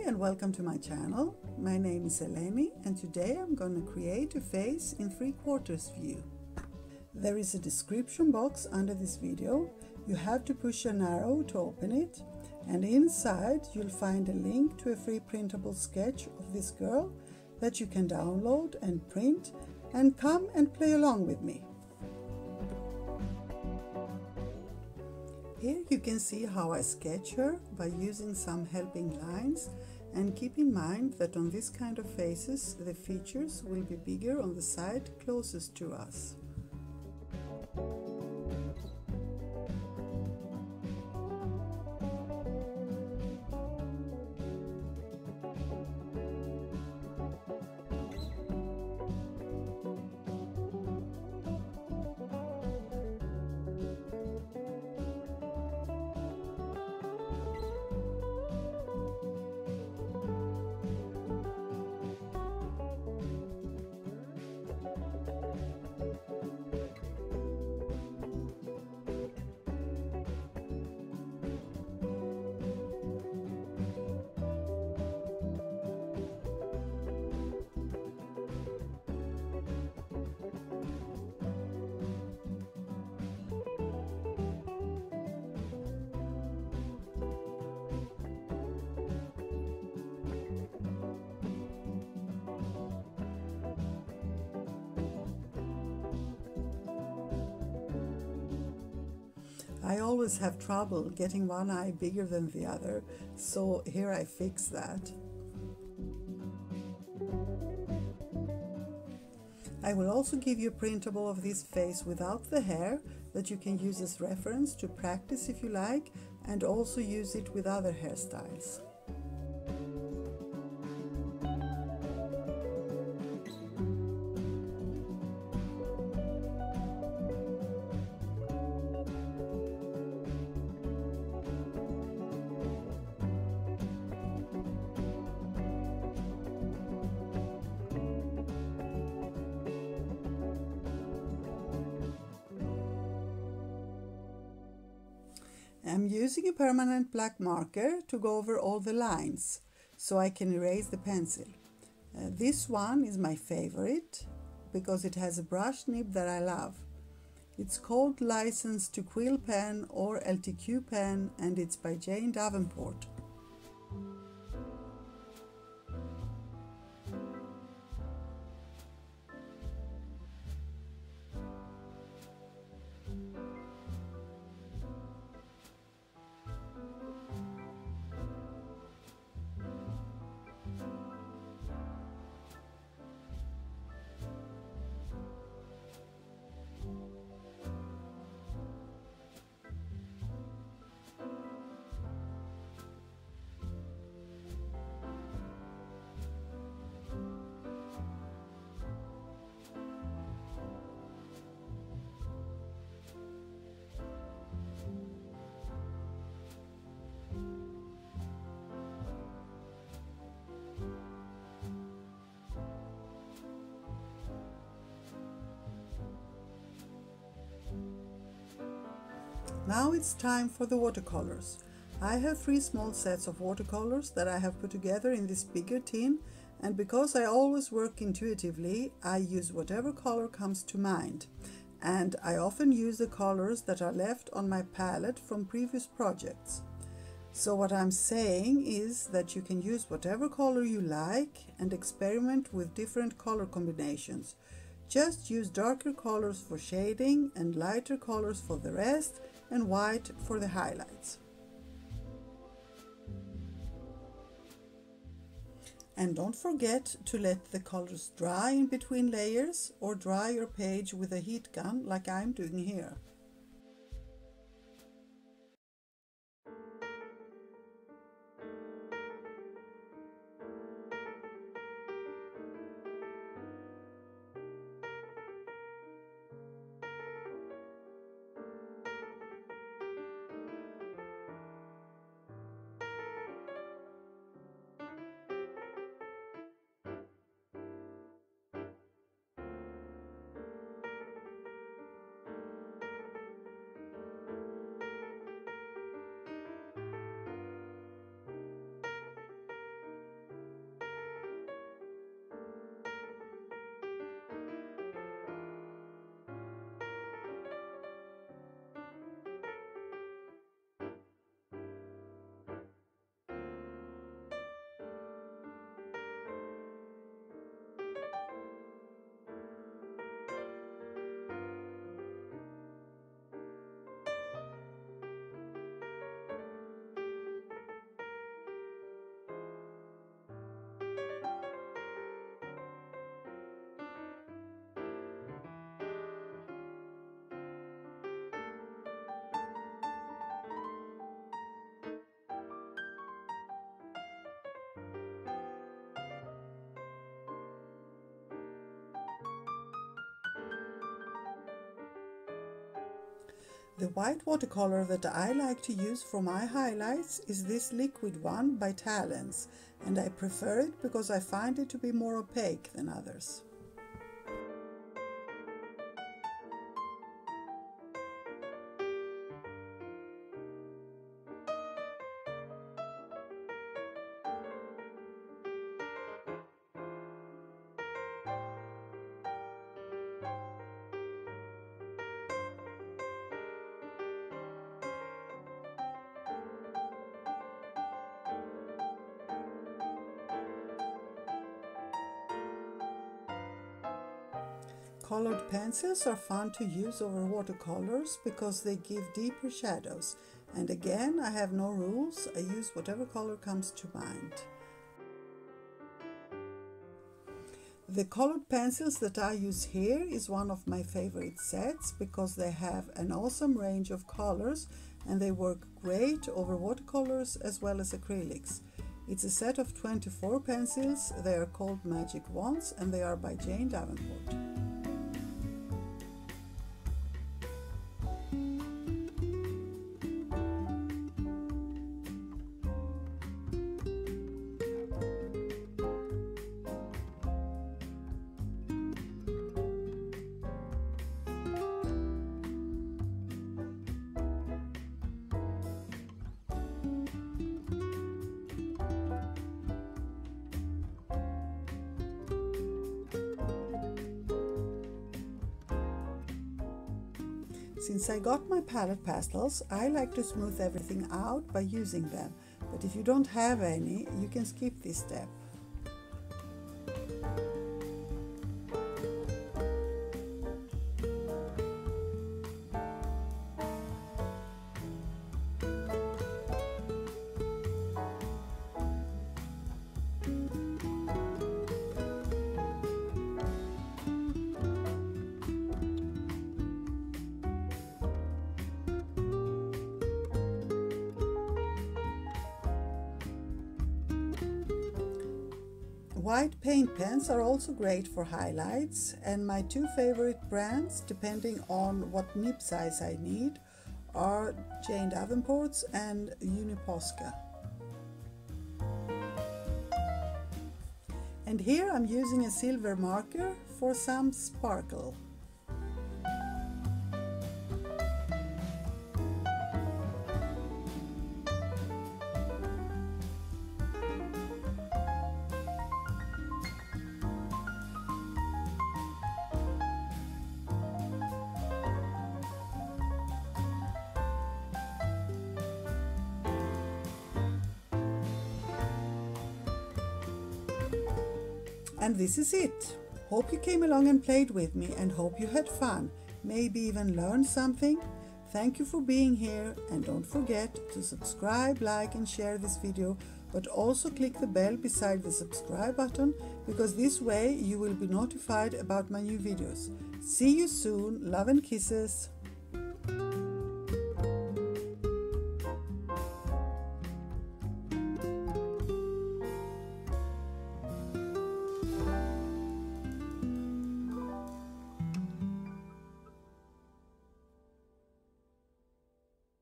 and welcome to my channel. My name is Eleni and today I'm going to create a face in 3/4 view. There is a description box under this video. You have to push an arrow to open it, and inside you'll find a link to a free printable sketch of this girl that you can download and print and come and play along with me. Here you can see how I sketch her by using some helping lines, and keep in mind that on this kind of faces the features will be bigger on the side closest to us. I always have trouble getting one eye bigger than the other, so here I fix that. I will also give you a printable of this face without the hair that you can use as reference to practice if you like, and also use it with other hairstyles. I'm using a permanent black marker to go over all the lines so I can erase the pencil. This one is my favorite because it has a brush nib that I love. It's called License to Quill Pen or LTQ pen, and it's by Jane Davenport. Now it's time for the watercolors. I have 3 small sets of watercolors that I have put together in this bigger tin, and because I always work intuitively, I use whatever color comes to mind, and I often use the colors that are left on my palette from previous projects. So what I'm saying is that you can use whatever color you like and experiment with different color combinations. Just use darker colors for shading and lighter colors for the rest, and white for the highlights. And don't forget to let the colors dry in between layers, or dry your page with a heat gun like I'm doing here. The white watercolor that I like to use for my highlights is this liquid one by Talents, and I prefer it because I find it to be more opaque than others. Colored pencils are fun to use over watercolors because they give deeper shadows, and again, I have no rules, I use whatever color comes to mind. The colored pencils that I use here is one of my favorite sets because they have an awesome range of colors and they work great over watercolors as well as acrylics. It's a set of 24 pencils, they are called Magic Wands and they are by Jane Davenport. Since I got my palette pastels, I like to smooth everything out by using them, but if you don't have any, you can skip this step. White paint pens are also great for highlights, and my two favorite brands, depending on what nib size I need, are Jane Davenport's and Uniposca. And here I'm using a silver marker for some sparkle. And this is it. Hope you came along and played with me and hope you had fun, maybe even learned something. Thank you for being here, and don't forget to subscribe, like and share this video, but also click the bell beside the subscribe button because this way you will be notified about my new videos. See you soon, love and kisses.